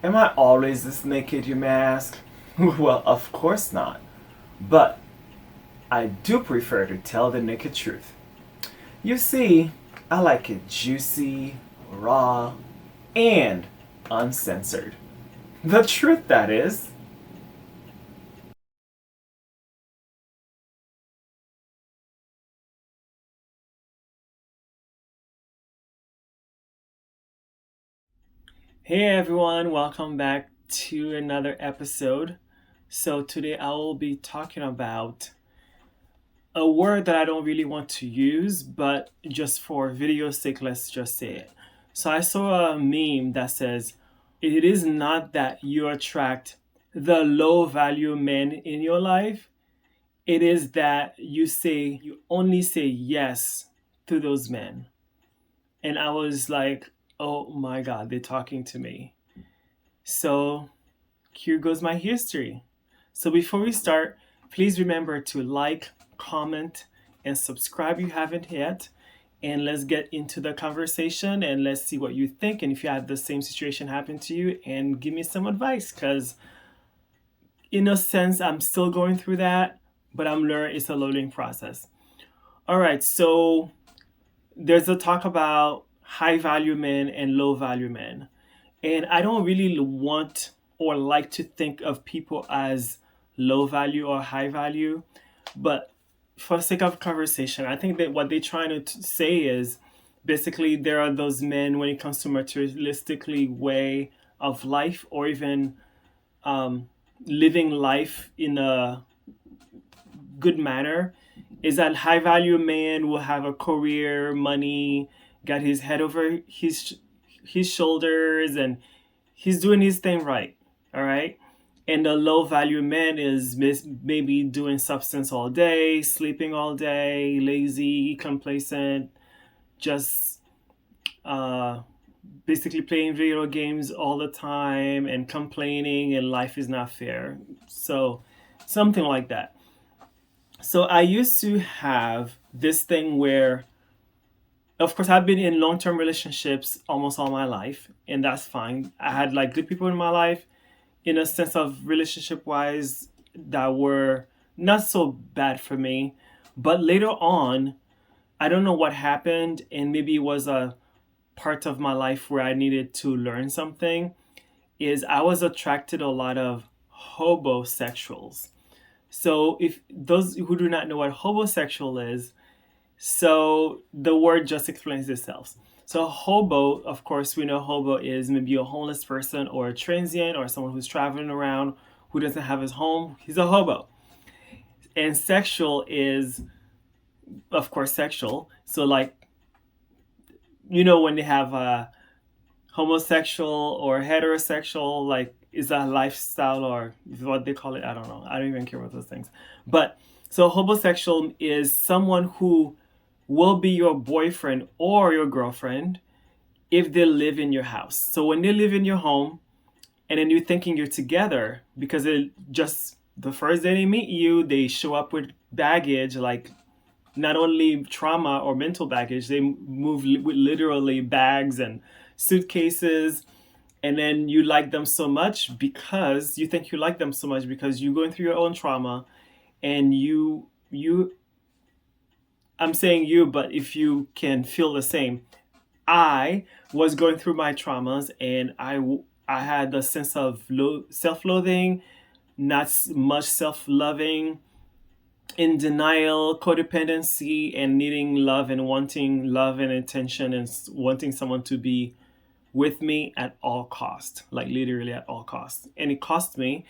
Am I always this naked, you may ask? Well, of course not. But I do prefer to tell the naked truth. You see, I like it juicy, raw, and uncensored. The truth, that is. Hey everyone, welcome back to another episode. So, today I will be talking about a word that I don't really want to use, but just for video's sake, let's just say it. So I saw a meme that says, it is not that you attract the low value men in your life, it is that you only say yes to those men. And I was like, oh my God, they're talking to me. So here goes my history. So before we start, please remember to like, comment, and subscribe if you haven't yet. And let's get into the conversation and let's see what you think. And if you had the same situation happen to you, and give me some advice, because in a sense, I'm still going through that, but I'm learning it's a learning process. All right, so there's a talk about high value men and low value men. And I don't really want or like to think of people as low value or high value, but for sake of conversation, I think that what they're trying to say is basically there are those men when it comes to materialistically way of life, or even um, living life in a good manner, is that high value man will have a career, money, got his head over his shoulders, and he's doing his thing right. All right. And the low value man is maybe doing substance all day, sleeping all day, lazy, complacent, just uh, basically playing video games all the time and complaining, and life is not fair. So, something like that. So, I used to have this thing where, of course, I've been in long term relationships almost all my life, and that's fine. I had like good people in my life in a sense of relationship wise that were not so bad for me. But later on, I don't know what happened, and maybe it was a part of my life where I needed to learn something. Is I was attracted to a lot of hoboSexuals. So, if those who do not know what hobosexual is, so the word just explains itself. So hobo, of course, we know hobo is maybe a homeless person or a transient or someone who's traveling around who doesn't have his home. He's a hobo. And sexual is, of course, sexual. So like, when they have a homosexual or heterosexual, like, is a lifestyle or what they call it. I don't know. I don't even care about those things. But so homosexual is someone who will be your boyfriend or your girlfriend if they live in your house. So when they live in your home and then you're thinking you're together because it just the first day they meet you, they show up with baggage, like not only trauma or mental baggage, they move with literally bags and suitcases. And then you like them so much because you think you like them so much because you're going through your own trauma, and you I'm saying you, but if you can feel the same, I was going through my traumas, and I had a sense of self-loathing, not much self-loving, in denial, codependency, and needing love and wanting love and attention and wanting someone to be with me at all cost, like literally at all cost. And it cost me,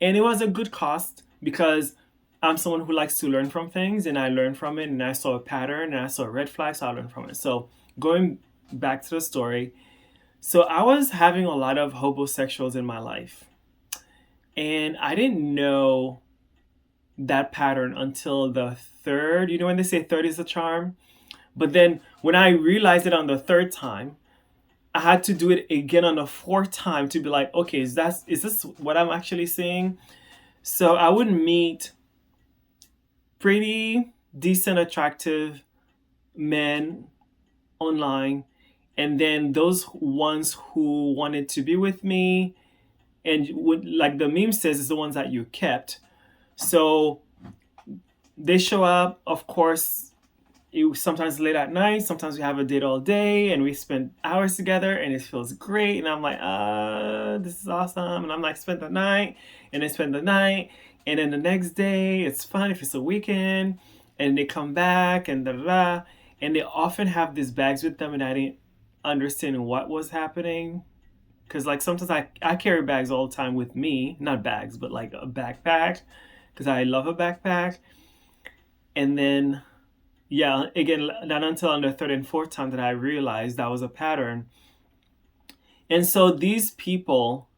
and it was a good cost because I'm someone who likes to learn from things, and I learned from it, and I saw a pattern, and I saw a red flag, so I learned from it. So going back to the story, so I was having a lot of homosexuals in my life, and I didn't know that pattern until the third. You know when they say third is the charm, but then when I realized it on the third time, I had to do it again on the fourth time to be like, okay, is this what I'm actually seeing? So I would meet pretty decent, attractive men online, and then those ones who wanted to be with me, And like the meme says, it's the ones that you kept. So they show up, of course. It sometimes late at night, sometimes we have a date all day, and we spend hours together, and it feels great. And I'm like, this is awesome. And I'm like, spend the night, and then spend the night, and then the next day, it's fun if it's a weekend, and they come back, and da da da. And they often have these bags with them, and I didn't understand what was happening. Because, like, sometimes I carry bags all the time with me, not bags, but like a backpack, because I love a backpack. And then yeah, again, not until on the third and fourth time that I realized that was a pattern. And so these people,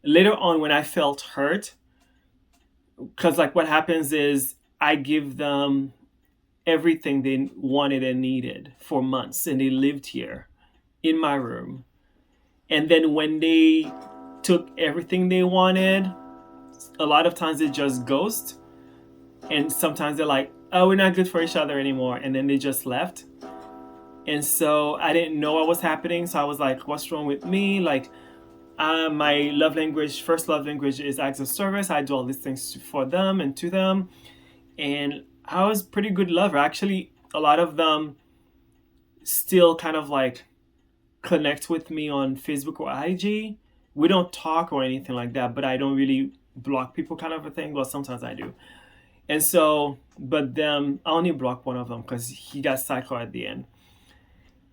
later on when I felt hurt, because like what happens is I give them everything they wanted and needed for months, and they lived here in my room. And then when they took everything they wanted, a lot of times they just ghost. And sometimes they're like, oh, we're not good for each other anymore. And then they just left. And so I didn't know what was happening. So I was like, what's wrong with me? Like, my love language, first love language is acts of service. I do all these things for them and to them. And I was a pretty good lover. Actually, a lot of them still kind of like connect with me on Facebook or IG. We don't talk or anything like that, but I don't really block people kind of a thing. Well, sometimes I do. And so, but them, I only blocked one of them because he got psycho at the end.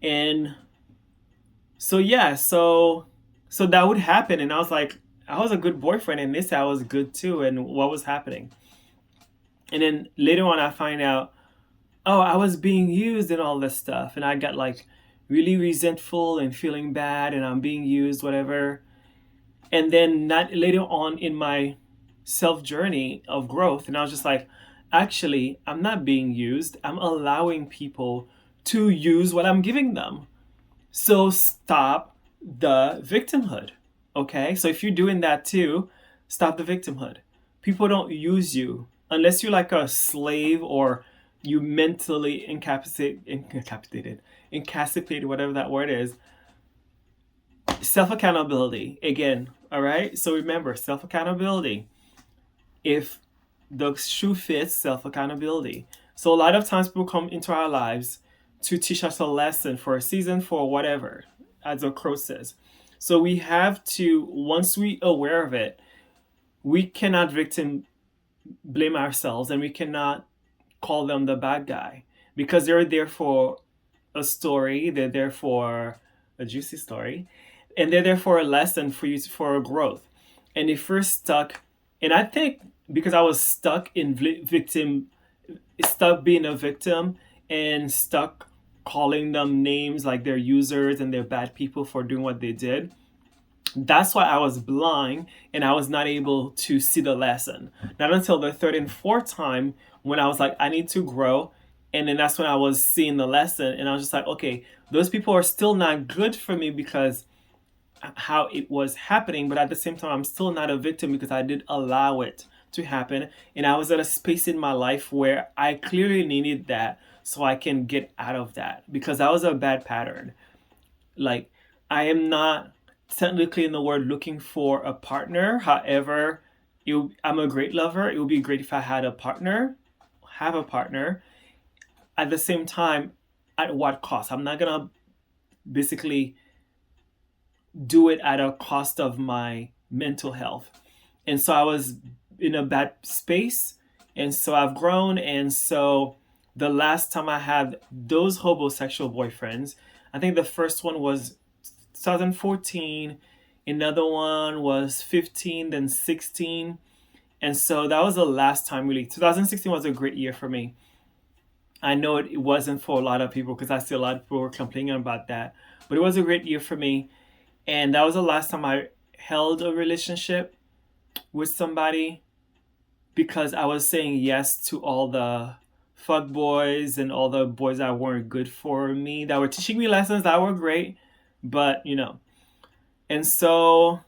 And so, yeah, so that would happen. And I was like, I was a good boyfriend, and this I was good too. And what was happening? And then later on, I find out, oh, I was being used and all this stuff. And I got like really resentful and feeling bad, and I'm being used, whatever. And then not later on in my self journey of growth, and I was just like, actually, I'm not being used. I'm allowing people to use what I'm giving them. So stop the victimhood. Okay? So if you're doing that too, stop the victimhood. People don't use you unless you're like a slave or you mentally incapacitated, whatever that word is. Self accountability again. All right? So remember, self accountability. If the shoe fits, self accountability. So a lot of times people come into our lives to teach us a lesson for a season, for whatever, as the crow says. So we have to, once we aware of it, we cannot victim blame ourselves, and we cannot call them the bad guy, because they're there for a story. They're there for a juicy story, and they're there for a lesson for you, for a growth. And if we're stuck, and I think because I was stuck in stuck being a victim, and stuck calling them names like they're users and they're bad people for doing what they did, that's why I was blind and I was not able to see the lesson. Not until the third and fourth time when I was like, I need to grow. And then that's when I was seeing the lesson, and I was just like, okay, those people are still not good for me because how it was happening, but at the same time, I'm still not a victim because I did allow it to happen. And I was at a space in my life where I clearly needed that so I can get out of that, because that was a bad pattern. Like, I am not technically in the word looking for a partner. However, I'm a great lover. It would be great if I had a partner, have a partner. At the same time, at what cost? I'm not gonna basically do it at a cost of my mental health. And so I was in a bad space, and so I've grown. And so the last time I had those hoboSexual boyfriends, I think the first one was 2014, another one was 15, then 16. And so that was the last time, really. 2016 was a great year for me. I know it wasn't for a lot of people, because I see a lot of people were complaining about that, but it was a great year for me. And that was the last time I held a relationship with somebody, because I was saying yes to all the fuck boys and all the boys that weren't good for me, that were teaching me lessons that were great, but you know. And so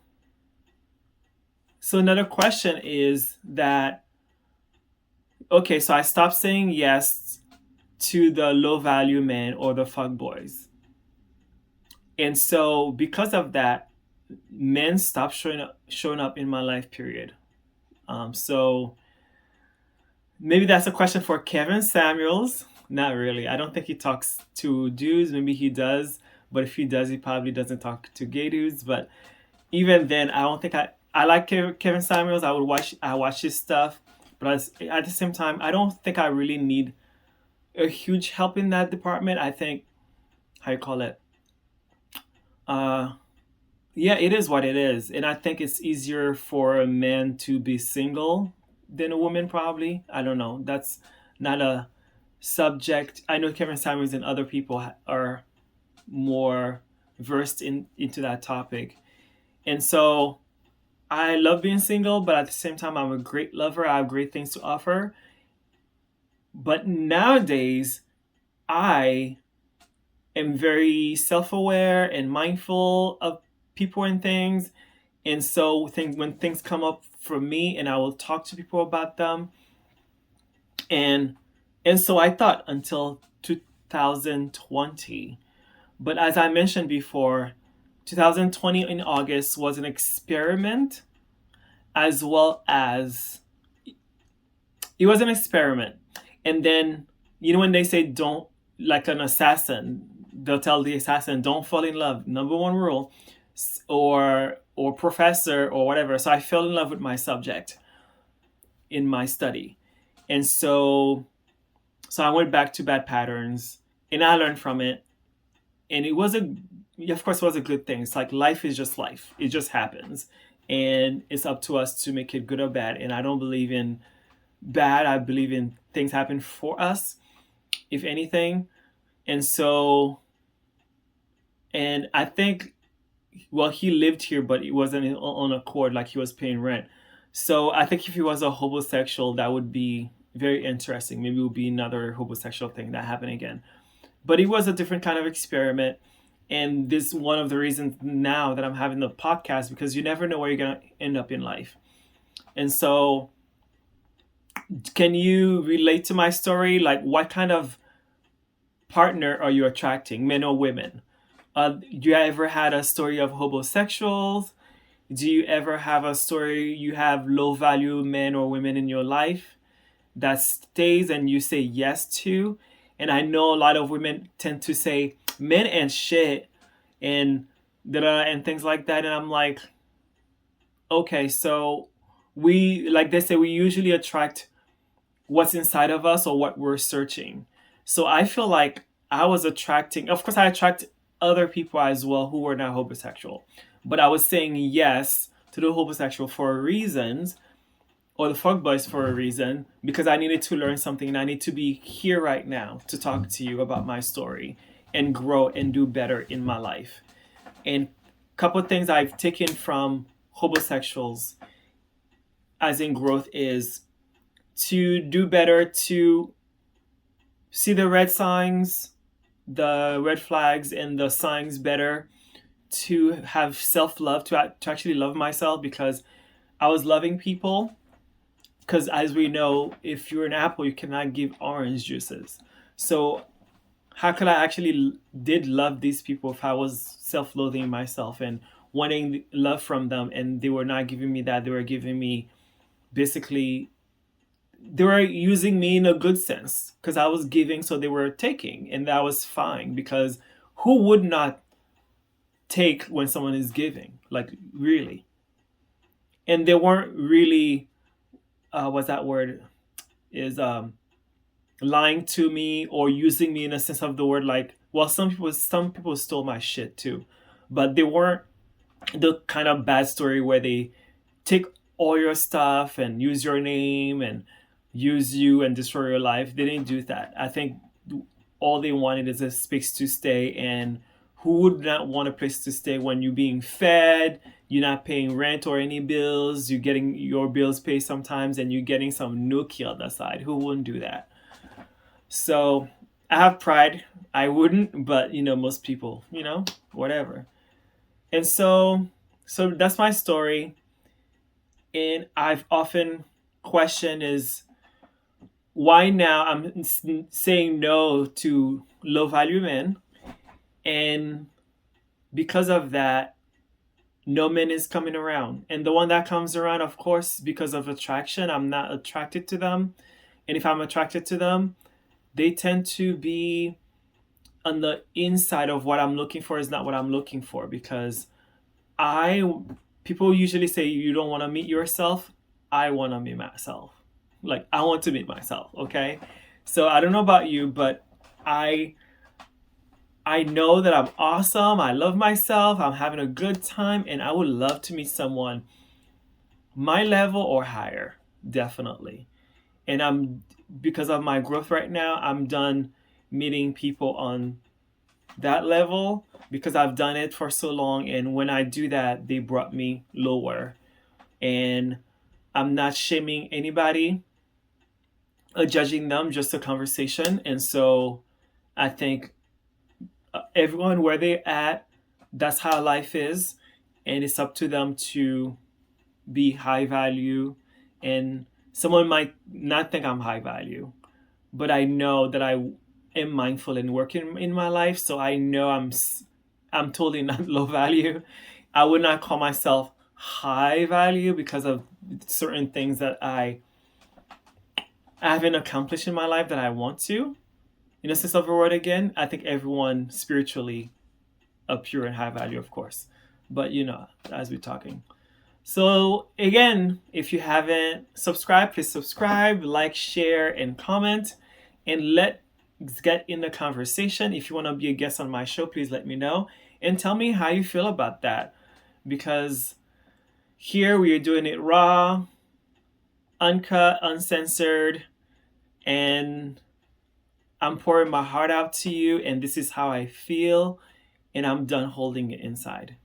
another question is that, okay, so I stopped saying yes to the low value men or the fuck boys. And so because of that, men stopped showing up in my life. Period. So maybe that's a question for Kevin Samuels. Not really. I don't think he talks to dudes. Maybe he does, but if he does, he probably doesn't talk to gay dudes. But even then, I don't think I like Kevin Samuels. I watch his stuff, but at the same time, I don't think I really need a huge help in that department. I think, how you call it, uh, yeah, it is what it is, and I think it's easier for a man to be single than a woman. Probably, I don't know. That's not a subject. I know Kevin Samuels and other people are more versed into that topic, and so I love being single, but at the same time, I'm a great lover. I have great things to offer. But nowadays, I am very self aware and mindful of people and things. And so when things come up for me and I will talk to people about them. And and so I thought until 2020. But as I mentioned before, 2020 in August was an experiment as well as it was an experiment. And then, when they say don't, like an assassin, they'll tell the assassin, don't fall in love. Number one rule, or professor or whatever. So I fell in love with my subject in my study. And so I went back to bad patterns and I learned from it. And of course, it was a good thing. It's like life is just life. It just happens. And it's up to us to make it good or bad. And I don't believe in bad. I believe in things happen for us, if anything. And so, and I think, well, he lived here, but it wasn't on accord, like he was paying rent. So I think if he was a homosexual, that would be very interesting. Maybe it would be another homosexual thing that happened again. But it was a different kind of experiment. And this is one of the reasons now that I'm having the podcast, because you never know where you're going to end up in life. And so, can you relate to my story? Like, what kind of partner are you attracting, men or women? Do you ever had a story of homosexuals? Do you ever have a story you have low value men or women in your life that stays and you say yes to? And I know a lot of women tend to say men and shit and and things like that. And I'm like, okay, so like they say, we usually attract what's inside of us or what we're searching. So I feel like I was attracting, of course, I attract other people as well who were not homosexual. But I was saying yes to the homosexual for reasons, or the fuckboys for a reason, because I needed to learn something and I need to be here right now to talk to you about my story and grow and do better in my life. And a couple of things I've taken from homosexuals as in growth is to do better, to see the red signs, the red flags, and the signs better, to have self love, to actually love myself, because I was loving people. Because as we know, if you're an apple, you cannot give orange juices. So how could I actually did love these people if I was self-loathing myself and wanting love from them, and they were not giving me that? They were giving me, basically, they were using me in a good sense because I was giving, so they were taking, and that was fine, because who would not take when someone is giving, like, really? And they weren't really, what's that word, is lying to me or using me in a sense of the word, like, well, some people stole my shit too, but they weren't the kind of bad story where they take all your stuff and use your name and use you and destroy your life. They didn't do that. I think all they wanted is a space to stay, and who would not want a place to stay when you're being fed, you're not paying rent or any bills, you're getting your bills paid sometimes, and you're getting some nookie on the side? Who wouldn't do that? So I have pride. I wouldn't, but most people, whatever. And so that's my story. And I've often questioned is why now I'm saying no to low value men. And because of that, no man is coming around. And the one that comes around, of course, because of attraction, I'm not attracted to them. And if I'm attracted to them, they tend to be on the inside of what I'm looking for is not what I'm looking for, because I people usually say you don't want to meet yourself. I want to meet myself. Like, I want to meet myself, okay? So I don't know about you, but I I know that I'm awesome. I love myself. I'm having a good time, and I would love to meet someone my level or higher, definitely. And I'm because of my growth right now, I'm done meeting people on that level because I've done it for so long, and when I do that, they brought me lower. And I'm not shaming anybody or judging them, just a conversation. And so I think everyone where they're at, that's how life is, and it's up to them to be high value. And someone might not think I'm high value, but I know that I am mindful and working in my life, so I know I'm totally not low value. I would not call myself high value because of certain things that I haven't accomplished in my life that I want to. In a sense of a word, again, I think everyone spiritually are pure and high value, of course. But as we're talking. So again, if you haven't subscribed, please subscribe, like, share, and comment. And let's get in the conversation. If you want to be a guest on my show, please let me know. And tell me how you feel about that. Because here we are doing it raw, uncut, uncensored, and I'm pouring my heart out to you. And this is how I feel. And I'm done holding it inside.